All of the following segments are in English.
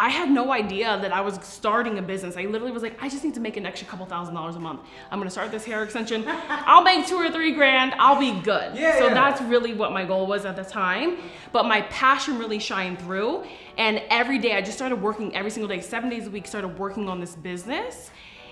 I had no idea that I was starting a business. I literally was like, I just need to make an extra couple $1,000s a month. I'm gonna start this hair extension. I'll make 2 or 3 grand, I'll be good. So that's really what my goal was at the time. But my passion really shined through. And every day I just started working every single day, 7 days a week, started working on this business.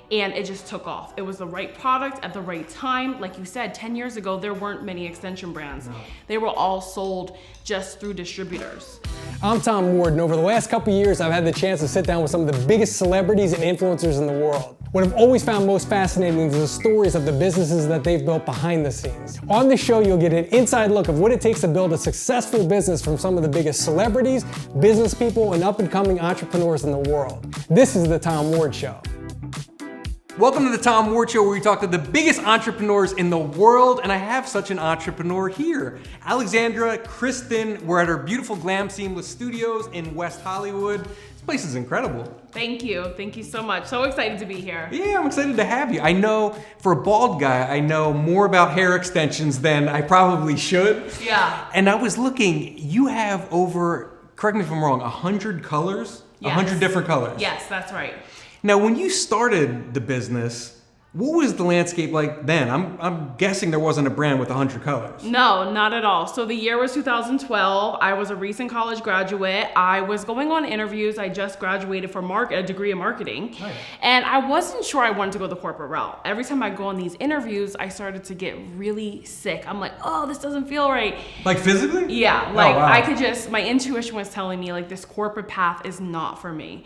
And it just took off. It was the right product at the right time. Like you said, 10 years ago, there weren't many extension brands. No. They were all sold just through distributors. I'm Tom Ward, and over the last couple years, I've had the chance to sit down with some of the biggest celebrities and influencers in the world. What I've always found most fascinating is the stories of the businesses that they've built behind the scenes. On this show, you'll get an inside look of what it takes to build a successful business from some of the biggest celebrities, business people, and up-and-coming entrepreneurs in the world. This is The Tom Ward Show. Welcome to the Tom Ward Show, where we talk to the biggest entrepreneurs in the world, and I have such an entrepreneur here. Alexandra Cristin. We're at her beautiful Glam Seamless studios in West Hollywood. This place is incredible. Thank you so much. So excited to be here. Yeah, I'm excited to have you. I know, for a bald guy, I know more about hair extensions than I probably should. Yeah. And I was looking, you have over, correct me if I'm wrong, 100 colors? Yes. 100 different colors. Yes, that's right. Now, when you started the business, what was the landscape like then? I'm guessing there wasn't a brand with 100 colors. No, not at all. So the year was 2012. I was a recent college graduate. I was going on interviews. I just graduated from a degree in marketing. Nice. And I wasn't sure I wanted to go the corporate route. Every time I go on these interviews, I started to get really sick. I'm like, oh, this doesn't feel right. Like physically? Yeah, like wow. I could just, my intuition was telling me like this corporate path is not for me.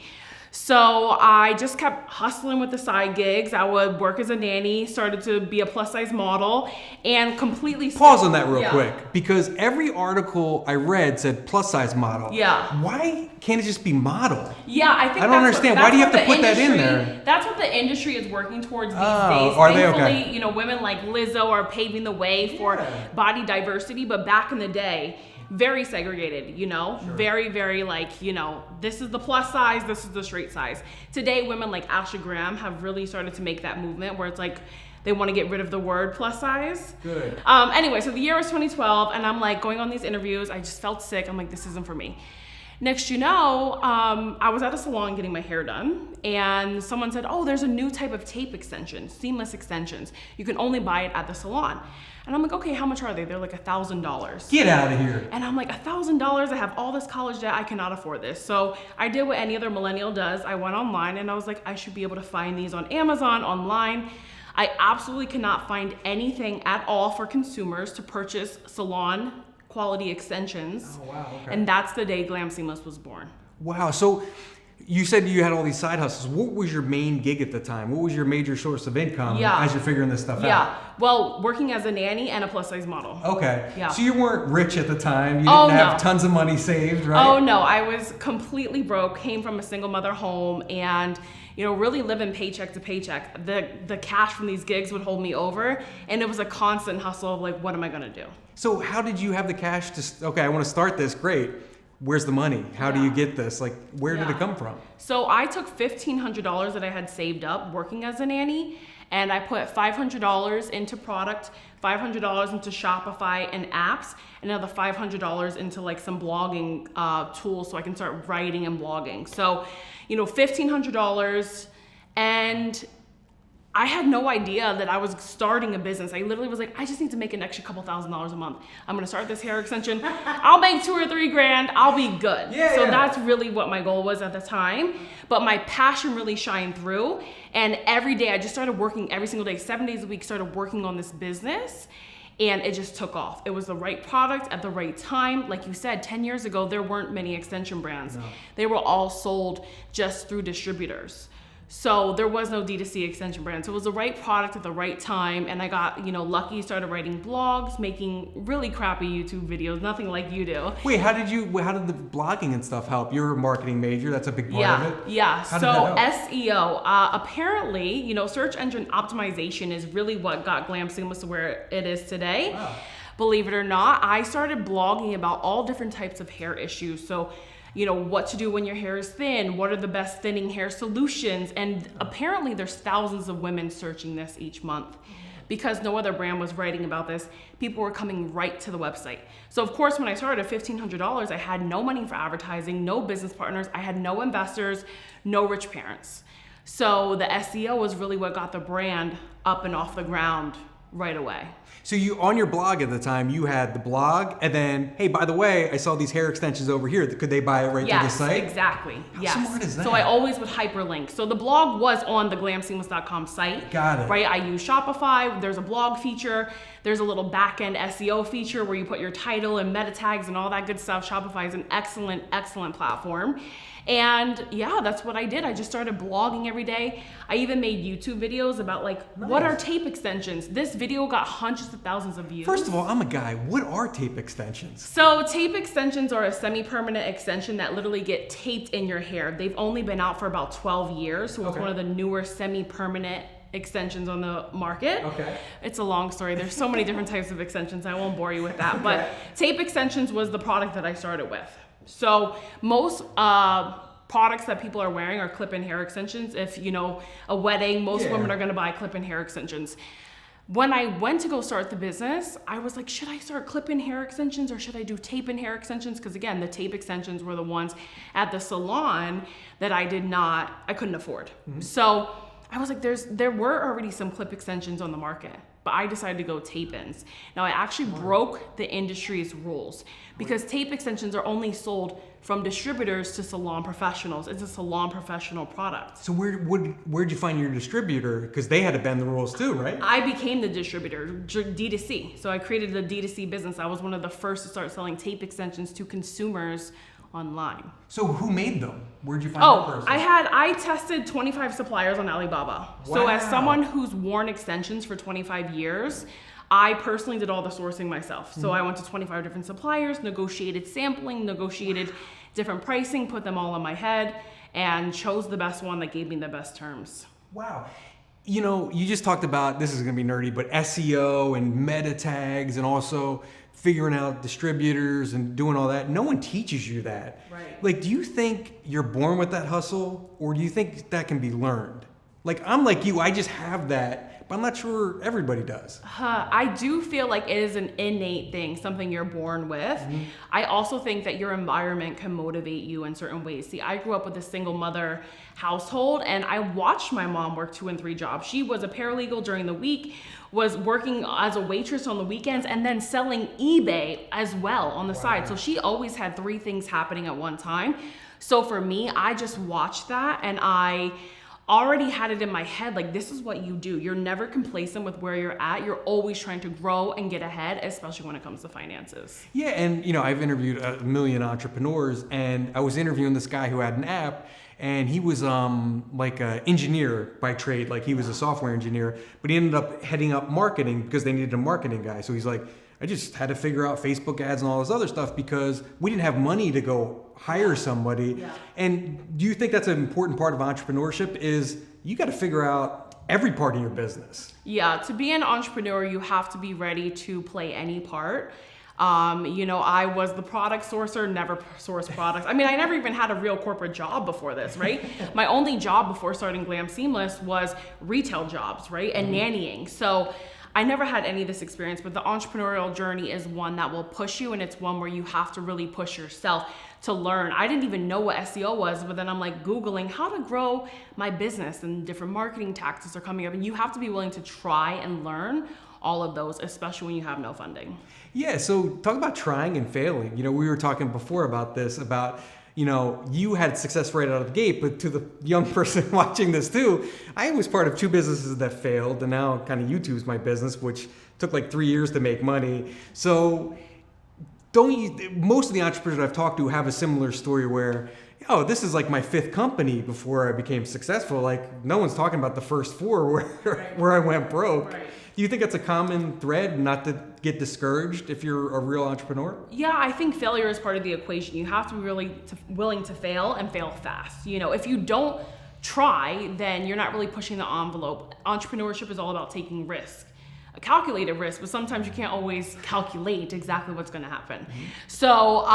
So I just kept hustling with the side gigs. I would work as a nanny, started to be a plus size model, and completely... Pause on that real quick, because every article I read said plus size model. Yeah. Why can't it just be model? Yeah, I think I don't understand. Why do you have to put that in there? That's what the industry is working towards these days. Are they? Okay. You know, women like Lizzo are paving the way for body diversity, but back in the day, very segregated, you know, very, very like, you know, this is the plus size, this is the straight size. Today, women like Ashley Graham have really started to make that movement where it's like, they want to get rid of the word plus size. Good. Anyway, so the year was 2012 and I'm like going on these interviews. I just felt sick. I'm like, this isn't for me. Next, you know, I was at a salon getting my hair done and someone said, oh, there's a new type of tape extension, seamless extensions. You can only buy it at the salon. And I'm like, okay, how much are they? They're like $1,000. Get out of here. And I'm like, $1,000? I have all this college debt. I cannot afford this. So I did what any other millennial does. I went online and I was like, I should be able to find these on Amazon, online. I absolutely cannot find anything at all for consumers to purchase salon quality extensions. Oh, wow, okay. And that's the day Glam Seamless was born. Wow, so you said you had all these side hustles. What was your main gig at the time? What was your major source of income as you're figuring this stuff out? Yeah, well, working as a nanny and a plus size model. Okay, yeah. So you weren't rich at the time. You didn't have tons of money saved, right? Oh no, I was completely broke, came from a single mother home and you know, really living paycheck to paycheck. The cash from these gigs would hold me over and it was a constant hustle of like, what am I gonna do? So how did you have the cash to, okay, I wanna start this, great. Where's the money? How do you get this? Like, where did it come from? So I took $1,500 that I had saved up working as a nanny and I put $500 into product, $500 into Shopify and apps, and another $500 into like some blogging tools so I can start writing and blogging. So, you know, $1,500, and I had no idea that I was starting a business. I literally was like, I just need to make an extra couple $1,000s a month. I'm gonna start this hair extension. I'll make 2 or 3 grand, I'll be good. So that's really what my goal was at the time. But my passion really shined through. And every day I just started working every single day, 7 days a week, started working on this business. And it just took off. It was the right product at the right time. Like you said, 10 years ago, there weren't many extension brands. No. They were all sold just through distributors. So there was no D2C extension brand. So it was the right product at the right time. And I got, you know, lucky, started writing blogs, making really crappy YouTube videos, nothing like you do. Wait, how did the blogging and stuff help? You're a marketing major, that's a big part of it. Yeah, how so did that help? SEO, apparently, you know, search engine optimization is really what got Glam Seamless to where it is today. Wow. Believe it or not, I started blogging about all different types of hair issues. So, you know, what to do when your hair is thin, what are the best thinning hair solutions, and apparently there's thousands of women searching this each month. because no other brand was writing about this, people were coming right to the website. So of course, when I started at $1,500, I had no money for advertising, no business partners, I had no investors, no rich parents. So the SEO was really what got the brand up and off the ground right away. So you, on your blog at the time, you had the blog, and then, hey, by the way, I saw these hair extensions over here. Could they buy it right through the site? Yes, exactly. How smart is that? So I always would hyperlink. So the blog was on the glamseamless.com site. Got it. Right, I use Shopify. There's a blog feature. There's a little back-end SEO feature where you put your title and meta tags and all that good stuff. Shopify is an excellent, excellent platform. And yeah, that's what I did. I just started blogging every day. I even made YouTube videos about like, what are tape extensions? This video got hundreds of thousands of views. First of all, I'm a guy. What are tape extensions? So tape extensions are a semi-permanent extension that literally get taped in your hair. They've only been out for about 12 years. So it's one of the newer semi-permanent extensions on the market. Okay. It's a long story. There's so many different types of extensions. I won't bore you with that. But tape extensions was the product that I started with. So most products that people are wearing are clip-in hair extensions. If you know a wedding, most women are gonna buy clip-in hair extensions. When I went to go start the business, I was like, should I start clip-in hair extensions or should I do tape-in hair extensions? Because again, the tape extensions were the ones at the salon that I couldn't afford. So I was like, there were already some clip extensions on the market, but I decided to go tape-ins. Now I actually broke the industry's rules because tape extensions are only sold from distributors to salon professionals. It's a salon professional product. So where'd you find your distributor? Because they had to bend the rules too, right? I became the distributor, D2C. So I created the D2C business. I was one of the first to start selling tape extensions to consumers online. So who made them? Where'd you find that person? I tested 25 suppliers on Alibaba. So as someone who's worn extensions for 25 years, I personally did all the sourcing myself. So I went to 25 different suppliers, negotiated sampling, negotiated different pricing, put them all in my head, and chose the best one that gave me the best terms. Wow. You know, you just talked about, this is gonna be nerdy, but SEO and meta tags and also figuring out distributors and doing all that. No one teaches you that. Right. Like, do you think you're born with that hustle, or do you think that can be learned? Like, I'm like you, I just have that, but I'm not sure everybody does. I do feel like it is an innate thing, something you're born with. I also think that your environment can motivate you in certain ways. See, I grew up with a single mother household, and I watched my mom work 2 and 3 jobs. She was a paralegal during the week, was working as a waitress on the weekends, and then selling eBay as well on the side. So she always had 3 things happening at one time. So for me, I just watched that, and I already had it in my head, like, this is what you do. You're never complacent with where you're at. You're always trying to grow and get ahead, especially when it comes to finances. Yeah, and you know, I've interviewed a million entrepreneurs, and I was interviewing this guy who had an app, and he was like an engineer by trade, like he was a software engineer, but he ended up heading up marketing because they needed a marketing guy. So he's like, I just had to figure out Facebook ads and all this other stuff because we didn't have money to go hire somebody. Yeah. And do you think that's an important part of entrepreneurship is you got to figure out every part of your business? Yeah, to be an entrepreneur, you have to be ready to play any part. You know, I was the product sourcer, never sourced products. I mean, I never even had a real corporate job before this, right? My only job before starting Glam Seamless was retail jobs, right? And nannying. So I never had any of this experience, but the entrepreneurial journey is one that will push you, and it's one where you have to really push yourself to learn. I didn't even know what SEO was, but then I'm like Googling how to grow my business, and different marketing tactics are coming up, and you have to be willing to try and learn all of those, especially when you have no funding. Yeah, so talk about trying and failing. You know, we were talking before about this, about, you know, you had success right out of the gate, but to the young person watching this too, I was part of 2 businesses that failed, and now kind of YouTube's my business, which took like 3 years to make money. So most of the entrepreneurs I've talked to have a similar story where, oh, this is like my 5th company before I became successful. Like, no one's talking about the first 4 where I went broke. Right. Do you think that's a common thread, not to get discouraged if you're a real entrepreneur? Yeah, I think failure is part of the equation. You have to be really willing to fail, and fail fast. You know, if you don't try, then you're not really pushing the envelope. Entrepreneurship is all about taking risk. calculated risk, but sometimes you can't always calculate exactly what's going to happen. So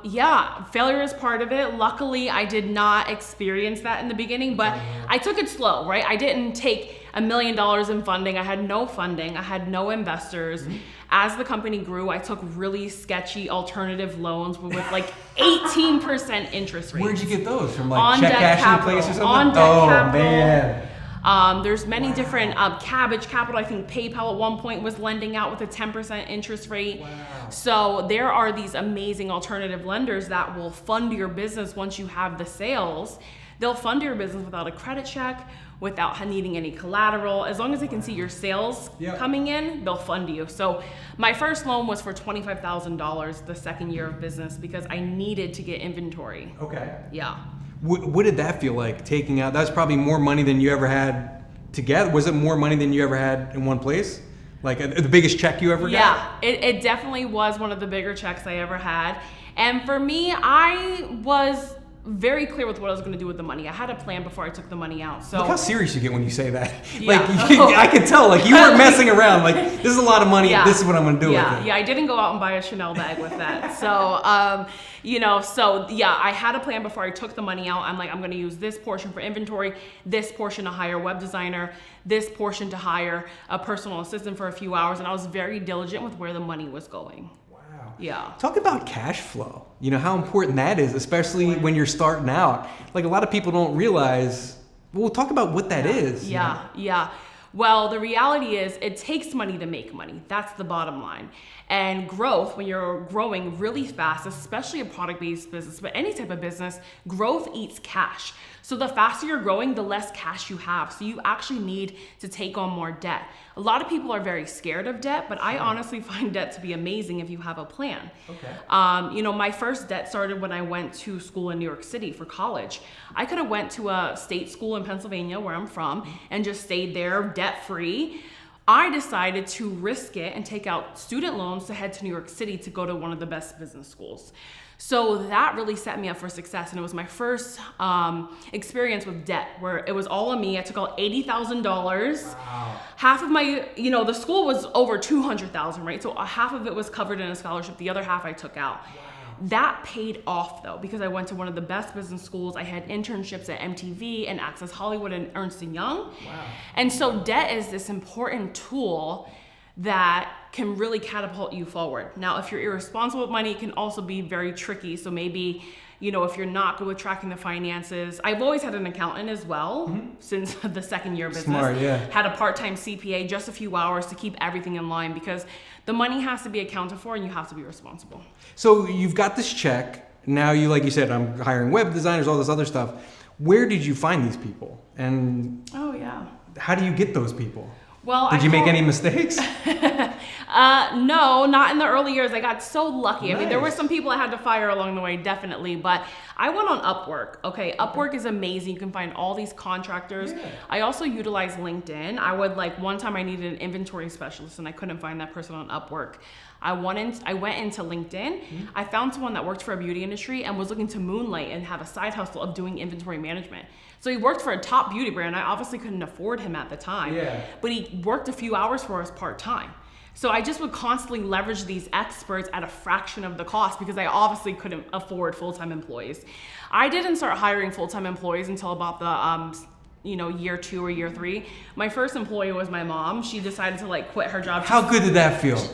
yeah, failure is part of it. Luckily, I did not experience that in the beginning, but I took it slow, right? I didn't take $1 million in funding. I had no funding. I had no investors. As the company grew, I took really sketchy alternative loans with like 18% interest rates. Where'd you get those? From like On check deck cashing capital. place or something? On deck oh, capital. man. There's many different Cabbage Capital. I think PayPal at one point was lending out with a 10% interest rate. Wow. So there are these amazing alternative lenders that will fund your business once you have the sales. They'll fund your business without a credit check, without needing any collateral. As long as they can see your sales coming in, they'll fund you. So my first loan was for $25,000 the second year of business because I needed to get inventory. Okay. Yeah. What did that feel like, taking out? That's probably more money than you ever had together. Was it more money than you ever had in one place? Like the biggest check you ever got? Yeah, it definitely was one of the bigger checks I ever had. And for me, I was very clear with what I was going to do with the money. I had a plan before I took the money out. So look how serious you get when you say that. Yeah. Like I could tell, like you weren't messing around. Like this is a lot of money. Yeah. This is what I'm going to do with it. Yeah, I didn't go out and buy a Chanel bag with that. So, you know, so yeah, I had a plan before I took the money out. I'm like, I'm going to use this portion for inventory, this portion to hire a web designer, this portion to hire a personal assistant for a few hours. And I was very diligent with where the money was going. Yeah. Talk about cash flow. You know, how important that is, especially when you're starting out. Like a lot of people don't realize, well, talk about what that is. Yeah, yeah. Well, the reality is it takes money to make money. That's the bottom line. And growth, when you're growing really fast, especially a product-based business, but any type of business, growth eats cash. So the faster you're growing, the less cash you have. So you actually need to take on more debt. A lot of people are very scared of debt, but I honestly find debt to be amazing if you have a plan. Okay. You know, my first debt started when I went to school in New York City for college. I could have went to a state school in Pennsylvania, where I'm from, and just stayed there debt-free. I decided to risk it and take out student loans to head to New York City to go to one of the best business schools. So that really set me up for success. And it was my first experience with debt, where it was all on me. I took out $80,000. Wow. Half of my, you know, the school was over $200,000, right? So half of it was covered in a scholarship. The other half I took out. Wow. That paid off though, because I went to one of the best business schools. I had internships at MTV and Access Hollywood and Ernst & Young. Wow. And so debt is this important tool that can really catapult you forward. Now, if you're irresponsible with money, it can also be very tricky. So maybe, you know, if you're not good with tracking the finances, I've always had an accountant as well since the second year of business. Smart, yeah. Had a part-time CPA, just a few hours to keep everything in line, because the money has to be accounted for and you have to be responsible. So you've got this check. Now you, like you said, I'm hiring web designers, all this other stuff. Where did you find these people? And how do you get those people? Well, did you make any mistakes? No, not in the early years. I got so lucky. Nice. I mean, there were some people I had to fire along the way, definitely, but I went on Upwork. Okay, Upwork is amazing. You can find all these contractors. Yeah. I also utilize LinkedIn. I would one time I needed an inventory specialist and I couldn't find that person on Upwork. I went into LinkedIn. I found someone that worked for a beauty industry and was looking to moonlight and have a side hustle of doing inventory management. So he worked for a top beauty brand. I obviously couldn't afford him at the time, but he worked a few hours for us part-time. So I just would constantly leverage these experts at a fraction of the cost because I obviously couldn't afford full-time employees. I didn't start hiring full-time employees until about the year 2 or year 3. My first employee was my mom. She decided to quit her job. How good did that feel?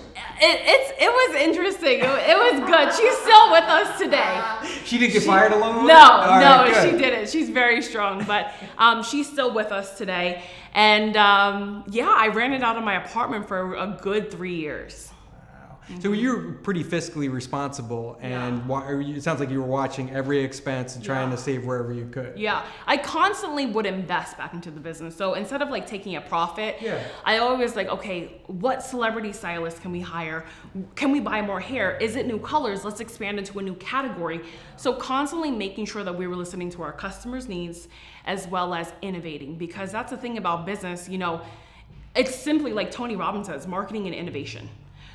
It was interesting. It was good. She's still with us today. She didn't get fired along the way? No, she didn't. She's very strong, but she's still with us today. And I ran it out of my apartment for a good 3 years. So you're pretty fiscally responsible, and it sounds like you were watching every expense and trying to save wherever you could. Yeah, I constantly would invest back into the business. So instead of taking a profit, I always okay, what celebrity stylist can we hire? Can we buy more hair? Is it new colors? Let's expand into a new category. So constantly making sure that we were listening to our customers' needs as well as innovating, because that's the thing about business. It's simply like Tony Robbins says, marketing and innovation.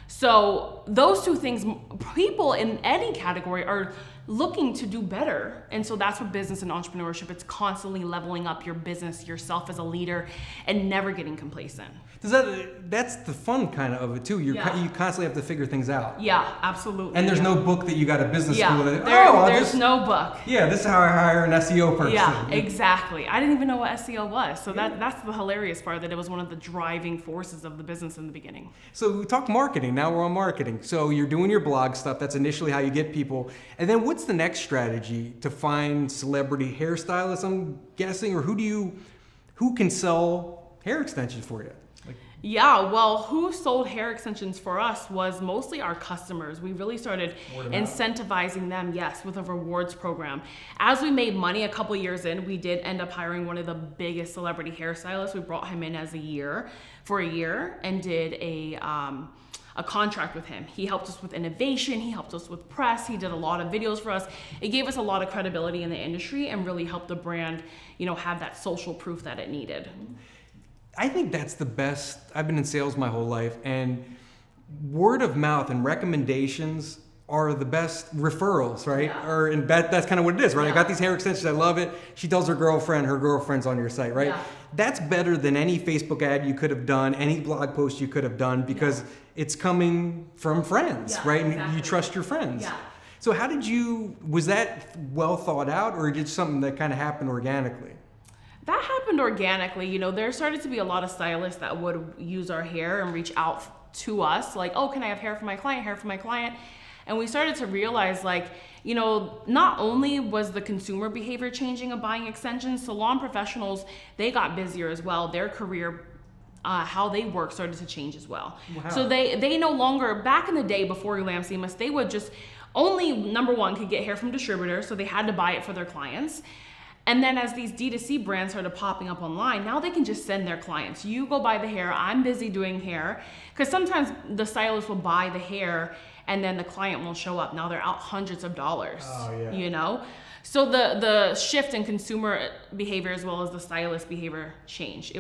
So those two things, people in any category are looking to do better. And so that's what business and entrepreneurship, it's constantly leveling up your business, yourself as a leader, and never getting complacent. That's the fun kind of it too. You constantly have to figure things out. Yeah, absolutely. And there's no book that you got a business Yeah, school that, there's no book. Yeah, this is how I hire an SEO person. Yeah, exactly. I didn't even know what SEO was. So that's the hilarious part, that it was one of the driving forces of the business in the beginning. So we talked marketing, now we're on marketing. So you're doing your blog stuff, that's initially how you get people. And then what's the next strategy to find celebrity hairstylists, I'm guessing, or who can sell hair extensions for you? Yeah, well, who sold hair extensions for us was mostly our customers. We really started incentivizing them, yes, with a rewards program. As we made money a couple years in, we did end up hiring one of the biggest celebrity hairstylists. We brought him in for a year and did a contract with him. He helped us with innovation, he helped us with press, he did a lot of videos for us. It gave us a lot of credibility in the industry and really helped the brand, have that social proof that it needed. I think that's the best. I've been in sales my whole life, and word of mouth and recommendations are the best referrals, right? Yeah. That's kind of what it is, right? Yeah. I got these hair extensions, I love it. She tells her girlfriend's on your site, right? Yeah. That's better than any Facebook ad you could have done, any blog post you could have done, because it's coming from friends, right? Exactly. And you trust your friends. Yeah. So was that well thought out, or did something that kind of happen organically? That happened organically. There started to be a lot of stylists that would use our hair and reach out to us like, oh, can I have hair for my client? And we started to realize not only was the consumer behavior changing of buying extensions, salon professionals, they got busier as well. Their career, how they work started to change as well. Wow. So they no longer, back in the day before Glam Seamless, they would just only, number one, could get hair from distributors, so they had to buy it for their clients. And then as these D2C brands started popping up online, now they can just send their clients, you go buy the hair, I'm busy doing hair. Because sometimes the stylist will buy the hair and then the client won't show up. Now they're out hundreds of dollars, So the shift in consumer behavior as well as the stylist behavior changed.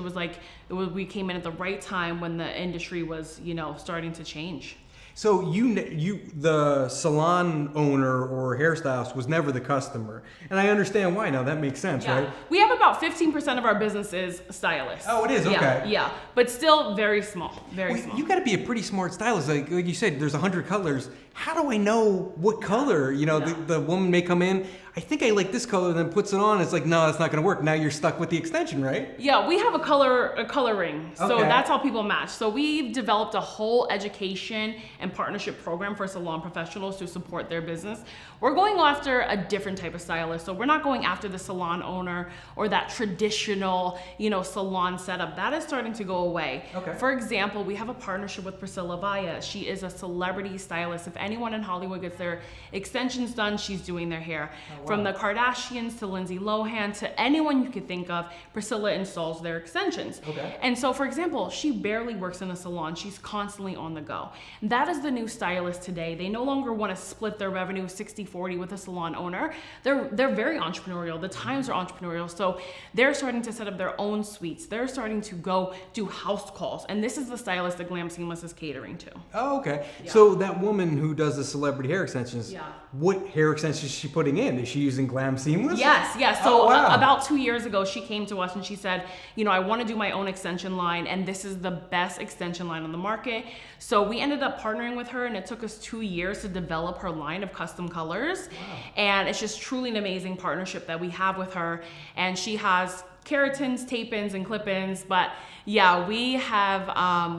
We came in at the right time when the industry was, starting to change. So the salon owner or hairstylist was never the customer. And I understand why now, that makes sense, right? We have about 15% of our business is stylists. Oh, it is, okay. Yeah, but still very small, small. You gotta be a pretty smart stylist. Like you said, there's 100 colors. How do I know what color? The woman may come in, I think I like this color, then puts it on. It's like, no, that's not gonna work. Now you're stuck with the extension, right? Yeah, we have a coloring. So that's how people match. So we've developed a whole education and partnership program for salon professionals to support their business. We're going after a different type of stylist. So we're not going after the salon owner or that traditional, salon setup. That is starting to go away. Okay. For example, we have a partnership with Priscilla Vaya. She is a celebrity stylist. If anyone in Hollywood gets their extensions done, she's doing their hair. Oh, wow. From the Kardashians to Lindsay Lohan to anyone you could think of, Priscilla installs their extensions. Okay. And so, for example, she barely works in a salon. She's constantly on the go. That is the new stylist today. They no longer want to split their revenue 60-40 with a salon owner. They're very entrepreneurial. The times are entrepreneurial. So they're starting to set up their own suites. They're starting to go do house calls. And this is the stylist that Glam Seamless is catering to. Oh, okay. Yeah. So that woman who does the celebrity hair extensions, what hair extensions is she putting in? Is she using Glam Seamless? Yes. So about 2 years ago, she came to us and she said, I want to do my own extension line, and this is the best extension line on the market. So we ended up partnering with her, and it took us 2 years to develop her line of custom colors. Wow. And it's just truly an amazing partnership that we have with her. And she has keratins, tape-ins, and clip-ins, but we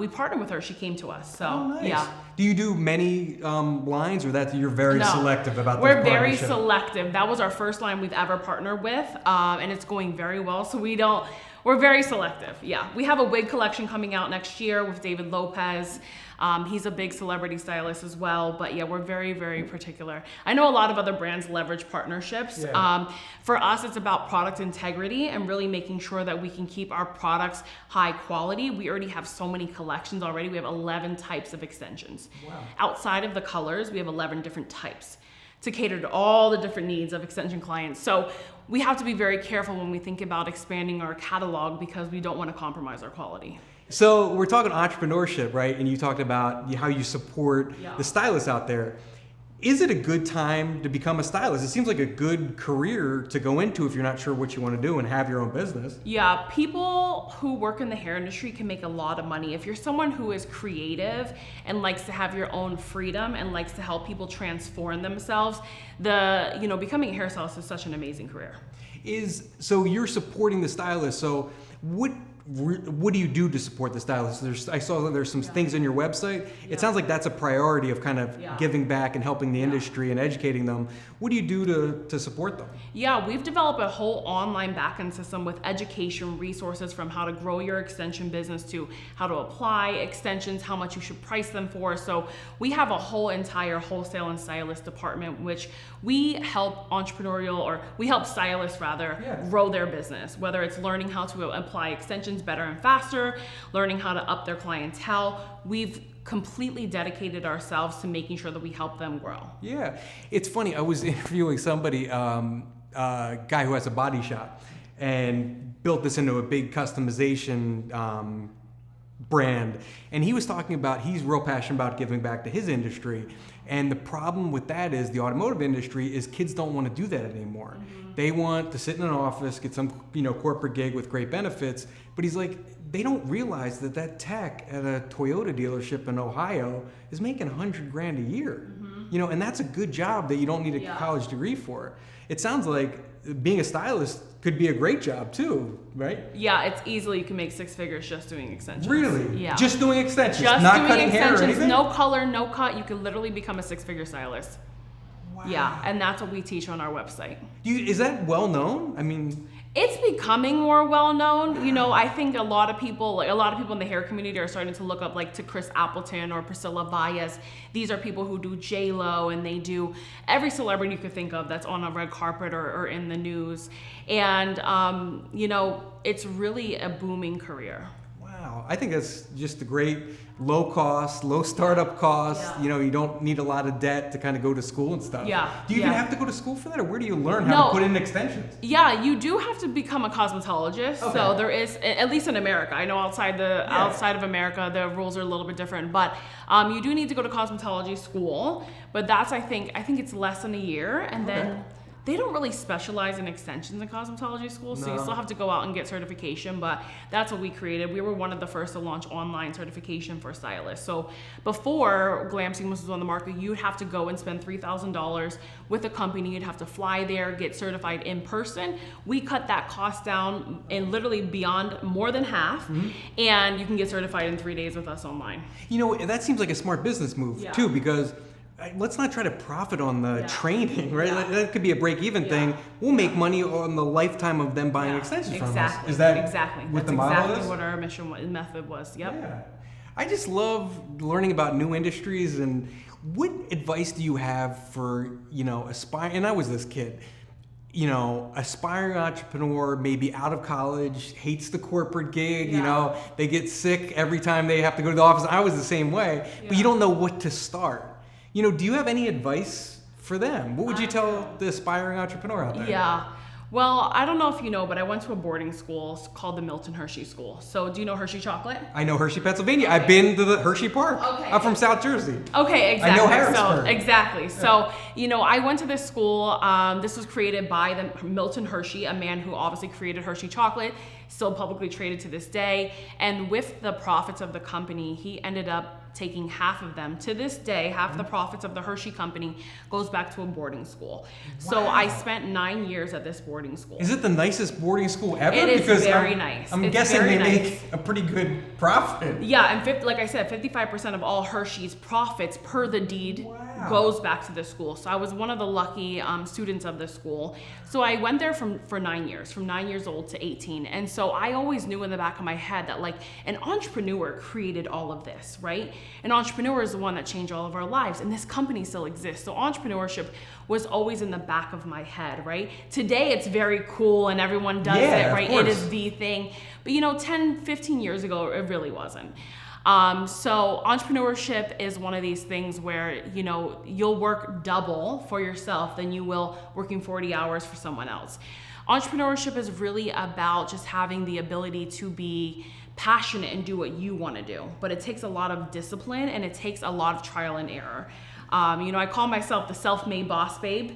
partnered with her. She came to us. So nice. Do you do many lines, or that you're very selective about? We're very selective. That was our first line we've ever partnered with, and it's going very well. So we're very selective. Yeah, we have a wig collection coming out next year with David Lopez. He's a big celebrity stylist as well, but we're very, very particular. I know a lot of other brands leverage partnerships. Yeah. For us, it's about product integrity and really making sure that we can keep our products high quality. We already have so many collections already. We have 11 types of extensions. Wow. Outside of the colors, we have 11 different types to cater to all the different needs of extension clients. So we have to be very careful when we think about expanding our catalog because we don't want to compromise our quality. So we're talking entrepreneurship, right? And you talked about how you support the stylists out there. Is it a good time to become a stylist? It seems like a good career to go into if you're not sure what you want to do and have your own business. Yeah, people who work in the hair industry can make a lot of money. If you're someone who is creative and likes to have your own freedom and likes to help people transform themselves, becoming a hairstylist is such an amazing career. So you're supporting the stylist. So what do you do to support the stylist? I saw that there's some things on your website. It sounds like that's a priority of kind of giving back and helping the industry and educating them. What do you do to support them? Yeah, we've developed a whole online backend system with education resources from how to grow your extension business to how to apply extensions, how much you should price them for. So we have a whole entire wholesale and stylist department, which we help stylists grow their business, whether it's learning how to apply extensions better and faster, learning how to up their clientele. We've completely dedicated ourselves to making sure that we help them grow. Yeah, it's funny. I was interviewing somebody, a guy who has a body shop, and built this into a big customization brand. And he was talking about he's real passionate about giving back to his industry. And the problem with that is the automotive industry is kids don't want to do that anymore. They want to sit in an office, get some corporate gig with great benefits. But he's like, they don't realize that tech at a Toyota dealership in Ohio is making $100,000 a year. And that's a good job that you don't need a college degree for. It sounds like being a stylist could be a great job too, right? Yeah, it's easily, you can make 6 figures just doing extensions. Really? Yeah. Just doing extensions, just not doing cutting hair or extensions, anything? no color, no cut. You could literally become a 6-figure stylist. Wow. Yeah, and that's what we teach on our website. Is that well known? I mean, it's becoming more well known. I think a lot of people in the hair community are starting to look up to Chris Appleton or Priscilla Valles. These are people who do J-Lo, and they do every celebrity you could think of that's on a red carpet or in the news. And, it's really a booming career. Wow, I think that's just a great low cost, low startup cost. Yeah. You don't need a lot of debt to kind of go to school and stuff. Yeah. Do you even have to go to school for that, or where do you learn how to put in extensions? Yeah, you do have to become a cosmetologist. Okay. So there is, at least in America. I know outside of America, the rules are a little bit different, but you do need to go to cosmetology school. But that's I think it's less than a year, and then they don't really specialize in extensions in cosmetology school, so you still have to go out and get certification, but that's what we created. We were one of the first to launch online certification for stylists. So before Glam Seamless was on the market, you'd have to go and spend $3,000 with a company. You'd have to fly there, get certified in person. We cut that cost down and literally beyond more than half, and you can get certified in 3 days with us online. That seems like a smart business move too, because let's not try to profit on the training, right? That could be a break-even thing. We'll make money on the lifetime of them buying extensions from us. Is that exactly what That's the model exactly is? what our method was. Yep. Yeah. I just love learning about new industries. And what advice do you have for aspiring? And I was this kid. Aspiring entrepreneur, maybe out of college, hates the corporate gig, they get sick every time they have to go to the office. I was the same way, but you don't know what to start. Do you have any advice for them? What would you tell the aspiring entrepreneur out there? Yeah. Well, I don't know if you know, but I went to a boarding school called the Milton Hershey School. So do you know Hershey chocolate? I know Hershey, Pennsylvania. Okay. I've been to the Hershey Park. Okay. I'm from South Jersey. Okay, exactly. I know Harrisburg. Exactly. So, I went to this school. This was created by the Milton Hershey, a man who obviously created Hershey chocolate, still publicly traded to this day. And with the profits of the company, he ended up taking half of them. To this day, half the profits of the Hershey company goes back to a boarding school. Wow. So I spent 9 years at this boarding school. Is it the nicest boarding school ever? It is very nice. I'm guessing they make a pretty good profit. Yeah, and like I said, 55% of all Hershey's profits per the deed goes back to the school. So I was one of the lucky students of the school. So I went there for 9 years, from 9 years old to 18. And so I always knew in the back of my head that an entrepreneur created all of this, right? An entrepreneur is the one that changed all of our lives, and this company still exists. So entrepreneurship was always in the back of my head, right? Today it's very cool and everyone does it, right? It is the thing. But 10, 15 years ago, it really wasn't. So entrepreneurship is one of these things where, you'll work double for yourself than you will working 40 hours for someone else. Entrepreneurship is really about just having the ability to be passionate and do what you want to do, but it takes a lot of discipline and it takes a lot of trial and error. I call myself the self-made boss babe.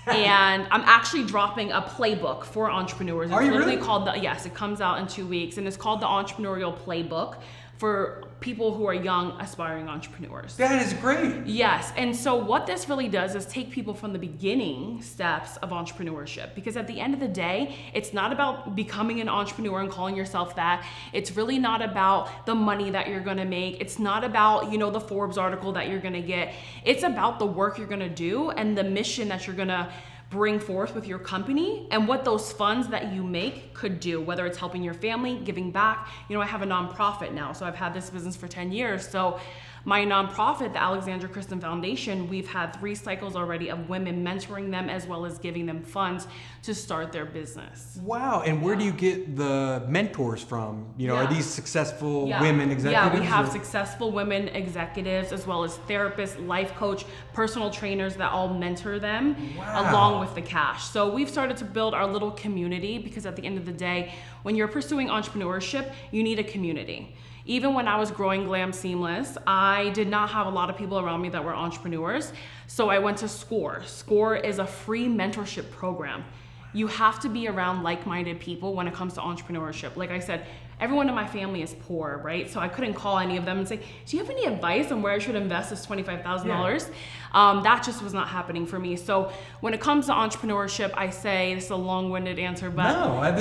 And I'm actually dropping a playbook for entrepreneurs. It's literally called yes, it comes out in 2 weeks, and it's called the Entrepreneurial Playbook for people who are young, aspiring entrepreneurs. That is great. Yes, and so what this really does is take people from the beginning steps of entrepreneurship, because at the end of the day, it's not about becoming an entrepreneur and calling yourself that. It's really not about the money that you're gonna make. It's not about, the Forbes article that you're gonna get. It's about the work you're gonna do and the mission that you're gonna bring forth with your company and what those funds that you make could do, whether it's helping your family, giving back. I have a nonprofit now, so I've had this business for 10 years. So my nonprofit, the Alexandra Cristin Foundation, we've had 3 cycles already of women mentoring them as well as giving them funds to start their business. Wow, and where do you get the mentors from? Are these successful women executives? Yeah, we have successful women executives as well as therapists, life coach, personal trainers that all mentor them along with the cash. So we've started to build our little community, because at the end of the day, when you're pursuing entrepreneurship, you need a community. Even when I was growing Glam Seamless, I did not have a lot of people around me that were entrepreneurs. So I went to SCORE. SCORE is a free mentorship program. You have to be around like-minded people when it comes to entrepreneurship. Like I said, everyone in my family is poor, right? So I couldn't call any of them and say, do you have any advice on where I should invest this $25,000? That just was not happening for me. So when it comes to entrepreneurship, I say, this is a long-winded answer, but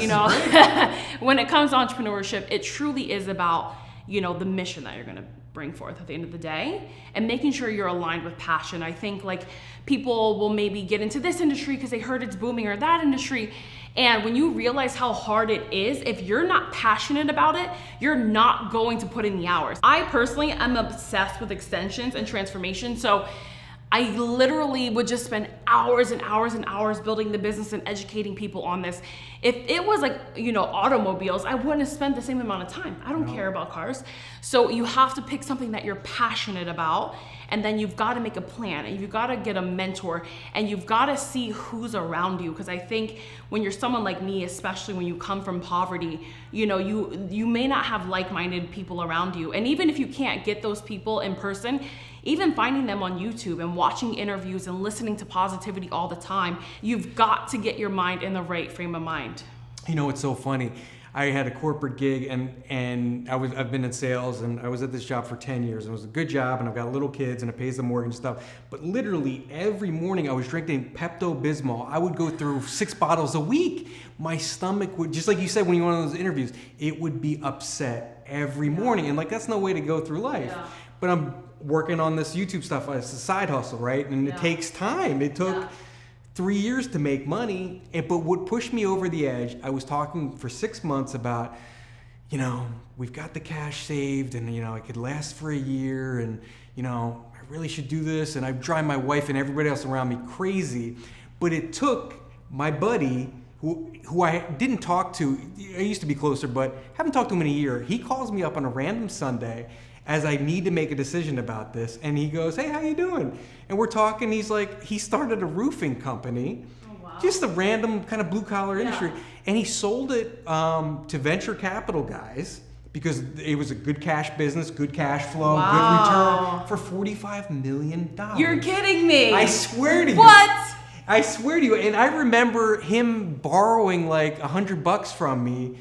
when it comes to entrepreneurship, it truly is about the mission that you're going to bring forth at the end of the day, and making sure you're aligned with passion. I think people will maybe get into this industry because they heard it's booming, or that industry. And when you realize how hard it is, if you're not passionate about it, you're not going to put in the hours. I personally am obsessed with extensions and transformation. So I literally would just spend hours and hours and hours building the business and educating people on this. If it was automobiles, I wouldn't have spent the same amount of time. I don't care about cars. So you have to pick something that you're passionate about, and then you've got to make a plan, and you've got to get a mentor, and you've got to see who's around you. Because I think when you're someone like me, especially when you come from poverty, you may not have like-minded people around you. And even if you can't get those people in person, even finding them on YouTube and watching interviews and listening to positivity all the time, you've got to get your mind in the right frame of mind. It's so funny. I had a corporate gig, and I've been in sales, and I was at this job for 10 years. And it was a good job, and I've got little kids, and it pays the mortgage and stuff. But literally every morning I was drinking Pepto-Bismol. I would go through 6 bottles a week. My stomach would, just like you said when you went on those interviews, it would be upset every morning. And that's no way to go through life. Yeah. But I'm working on this YouTube stuff as a side hustle, right? And it takes time. It took 3 years to make money. But what pushed me over the edge, I was talking for 6 months about, we've got the cash saved, and, it could last for a year, and, I really should do this. And I drive my wife and everybody else around me crazy. But it took my buddy, who I didn't talk to, I used to be closer, but haven't talked to him in a year. He calls me up on a random Sunday as I need to make a decision about this. And he goes, hey, how you doing? And we're talking, he's like, he started a roofing company, just a random kind of blue collar industry. And he sold it to venture capital guys because it was a good cash business, good cash flow, good return for $45 million. You're kidding me. I swear to you. What? I swear to you. And I remember him borrowing $100 from me,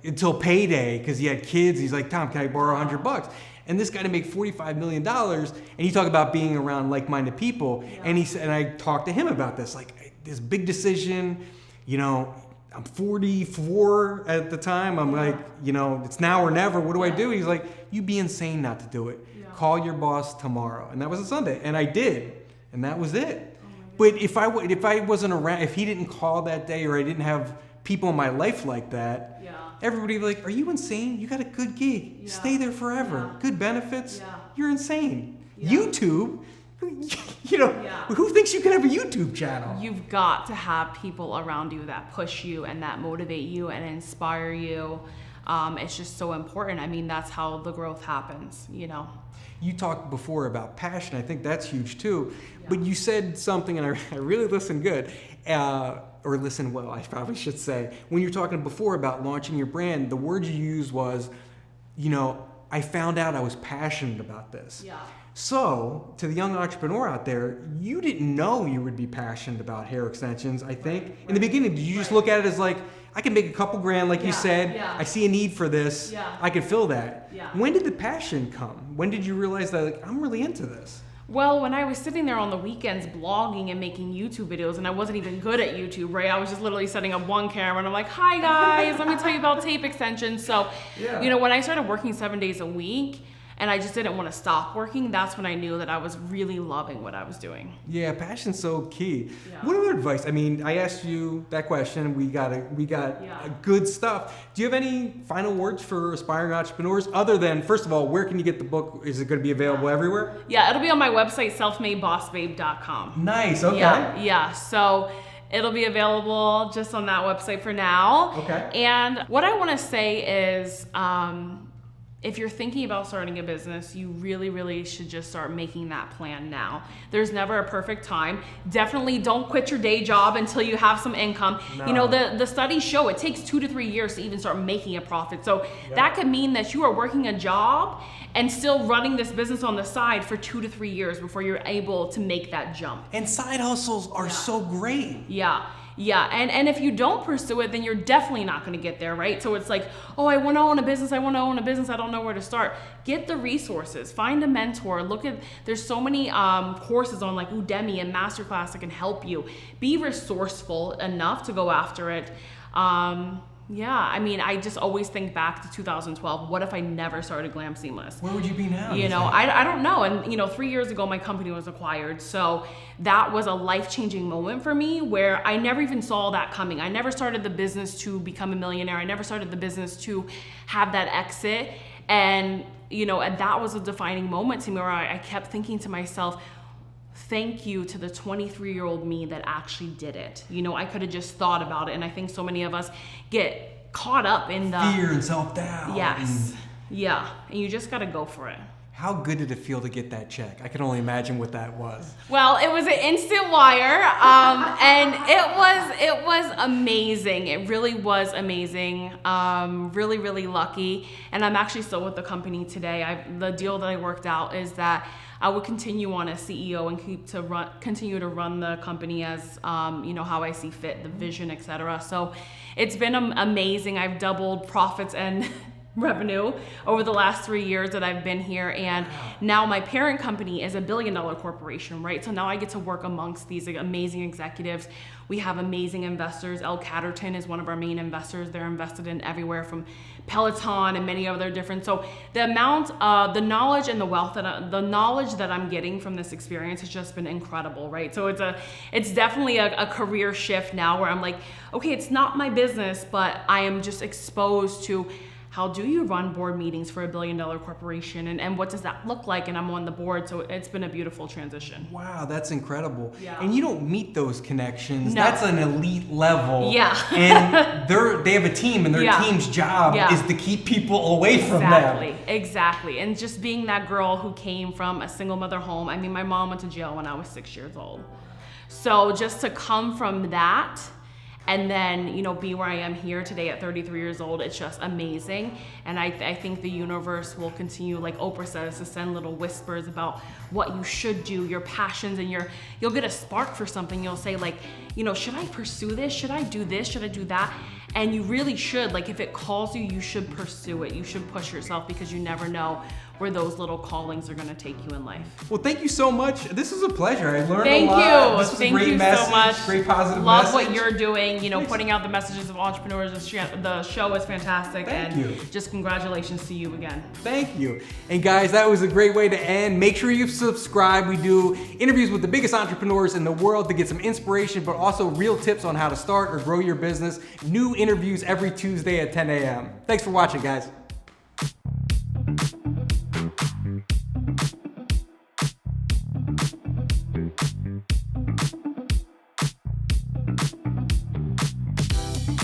until payday, because he had kids. He's like, Tom, can I borrow $100? And this guy to make $45 million, and you talk about being around like-minded people, and I talked to him about this, this big decision, I'm 44 at the time, I'm it's now or never, what do I do? He's like, you'd be insane not to do it. Call your boss tomorrow. And that was a Sunday, and I did, and that was it. But if I wasn't around, if he didn't call that day, or I didn't have people in my life like that, everybody would be like, are you insane? You got a good gig. Stay there forever. Good benefits. You're insane. YouTube? Who thinks you can have a YouTube channel? You've got to have people around you that push you and that motivate you and inspire you. It's just so important. I mean, that's how the growth happens, You talked before about passion. I think that's huge too. But you said something, and I really listened good. Or listen well, I probably should say. When you're talking before about launching your brand, the word you used was, I found out I was passionate about this. Yeah. So, to the young entrepreneur out there, you didn't know you would be passionate about hair extensions, I think. Right. In the beginning, did you just look at it as like, I can make a couple grand, like you said. Yeah. I see a need for this. Yeah. I can fill that. Yeah. When did the passion come? When did you realize that, like, I'm really into this? Well, when I was sitting there on the weekends blogging and making YouTube videos, and I wasn't even good at YouTube, right? I was just literally setting up one camera and I'm like, hi guys, let me tell you about tape extensions. So, Yeah. you know, when I started working 7 days a week and I just didn't want to stop working, that's when I knew that I was really loving what I was doing. Yeah, passion's so key. Yeah. What other advice? I mean, I asked you that question. We got good stuff. Do you have any final words for aspiring entrepreneurs other than, first of all, where can you get the book? Is it going to be available everywhere? Yeah, it'll be on my website, selfmadebossbabe.com. Nice. Okay. Yeah. So it'll be available just on that website for now. Okay. And what I want to say is, if you're thinking about starting a business, you really, really should just start making that plan now. There's never a perfect time. Definitely don't quit your day job until you have some income. No. You know, the studies show it takes 2 to 3 years to even start making a profit. So that could mean that you are working a job and still running this business on the side for 2 to 3 years before you're able to make that jump. And side hustles are so great. Yeah, and if you don't pursue it, then you're definitely not going to get there, right? So it's like, oh, I want to own a business, I don't know where to start. Get the resources, find a mentor, there's so many courses on like Udemy and Masterclass that can help you. Be resourceful enough to go after it. Yeah, I mean, I just always think back to 2012. What if I never started Glam Seamless? Where would you be now? You know, I don't know. And, you know, 3 years ago, my company was acquired. So that was a life-changing moment for me where I never even saw that coming. I never started the business to become a millionaire. I never started the business to have that exit. And, you know, and that was a defining moment to me where I kept thinking to myself, thank you to the 23-year-old me that actually did it. You know, I could have just thought about it. And I think so many of us get caught up in the fear and self-doubt. Yes. Yeah. And you just got to go for it. How good did it feel to get that check? I can only imagine what that was. Well, it was an instant wire, and it was amazing. It really was amazing. Really, really lucky. And I'm actually still with the company today. The deal that I worked out is that I would continue on as CEO and continue to run the company as you know, how I see fit, the vision, etc. So it's been amazing. I've doubled profits and revenue over the last 3 years that I've been here, and now my parent company is $1 billion corporation, right? So now I get to work amongst these amazing executives. We have amazing investors. L. Catterton is one of our main investors. They're invested in everywhere from Peloton and many other different. So the amount, the knowledge and the wealth the knowledge that I'm getting from this experience has just been incredible, right? So it's definitely a career shift now where I'm like, okay, it's not my business, but I am just exposed to how do you run board meetings for $1 billion corporation, and what does that look like? And I'm on the board, so it's been a beautiful transition. Wow, that's incredible. Yeah. And you don't meet those connections. No. That's an elite level. Yeah. And they have a team, and their team's job is to keep people away from them. Exactly. And just being that girl who came from a single mother home. I mean, my mom went to jail when I was 6 years old. So just to come from that and then, you know, be where I am here today at 33 years old, it's just amazing. And I think the universe will continue, like Oprah says, to send little whispers about what you should do, your passions, and you'll get a spark for something. You'll say like, you know, should I pursue this? Should I do this? Should I do that? And you really should. Like, if it calls you, you should pursue it. You should push yourself, because you never know where those little callings are going to take you in life. Well, thank you so much. This was a pleasure. I learned a lot. This was Thank a great you message, so much. Great positive Love message. what you're doing. You know, putting out the messages of entrepreneurs. The show is fantastic. Thank and you. Just congratulations to you again. Thank you. And guys, that was a great way to end. Make sure you subscribe. We do interviews with the biggest entrepreneurs in the world to get some inspiration, but also real tips on how to start or grow your business. New interviews every Tuesday at 10 a.m. Thanks for watching, guys.